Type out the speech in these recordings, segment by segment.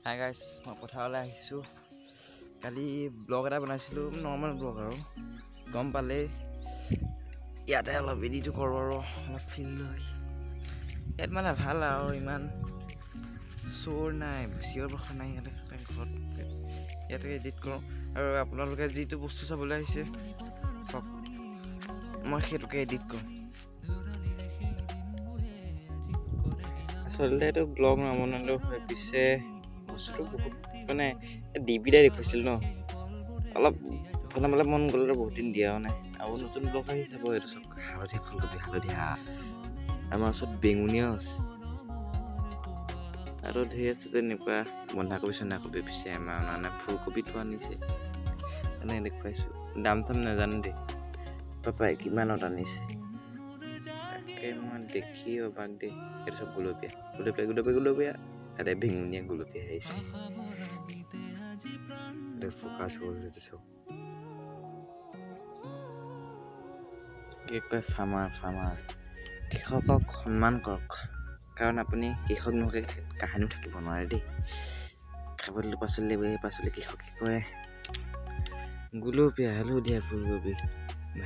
Hi guys, মই পথাৰলৈ আহিছোঁ। কালি ব্লগ এটা বনাইছিলোঁ, নৰ্মেল ব্লগ আৰু গম পালে ইয়াতে অলপ এডিটো কৰোঁ আৰু অলপ ফিল লৈ। ইয়াত মানে ভাল আৰু ইমান চোৰ নাই, চিঞৰ বাখৰ নাই। ঘৰত ইয়াতে এডিট কৰোঁ আৰু আপোনালোকে যিটো বস্তু চাবলৈ আহিছে চাওক, মই সেইটোকে এডিট কৰোঁ। আচলতে এইটো ব্লগ নবনালেও হয়, পিছে বস্তুটো বহুত মানে ডিবিতে দেখুৱাইছিল ন, অলপ বনাবলৈ মন গ'লে বহুত দিন দিয়াও নাই। আৰু নতুন ব্লগ আহি চাব, এইটো চব হালধীয়া ফুলকবি, হালধীয়া। আমাৰ ওচৰত বেঙুনীয়াও আছে আৰু ধেৰ আছে তেনেকুৱা বন্ধাকবি চন্ধাকবি। পিছে আমাৰ মানে ফুলকবিটো আনিছে এনেকৈ দেখুৱাইছোঁ। দাম চাম নাজানো দেই, পাপাই কিমানত আনিছে তাকে মই দেখি অবাক দেই। সেইটো চব গুলপীয়া গুলপীয়া গুলপীয়া গুলপীয়া, তাতে বেঙুনীয়া গুলপীয়া আহিছে। ফকাচ হ'ল সেইটো চব। কি কয়, ফাৰ্মাৰ কৃষকক সন্মান কৰক, কাৰণ আপুনি কৃষক নোহোৱাকৈ কাহানিও থাকিব নোৱাৰে দেই। খাবলৈ পাচলি লাগিব, এই পাচলি কৃষকে কৰে। গুলপীয়া হালধীয়া ফুলকবি,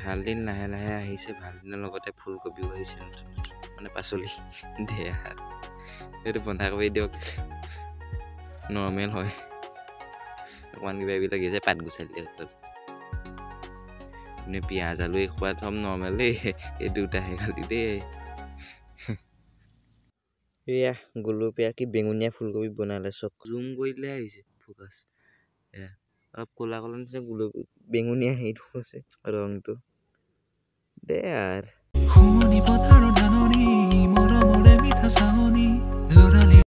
ভাল দিন লাহে লাহে আহিছে। ভাল দিনৰ লগতে ফুলকবিও আহিছে, নতুন মানে পাচলি ধেৰ। এইটো বন্ধাকবি দিয়ক, নৰ্মেল হয়। অকণমান কিবা কিবি লাগি যায়, পাত গুচাই দিয়ক। আপুনি পিঁয়াজ আলু খোৱাত সব নৰ্মেল দেই, এই দুটাহে খালি দেই। এয়া গুলপীয়া কি বেঙুনীয়া ফুলকবি বনালে, চব জুম কৰিলে আহিছে ফকাচ। এয়া অলপ ক'লা ক'লা নিচিনা বেঙুনীয়া হেৰিটো আছে ৰংটো দে।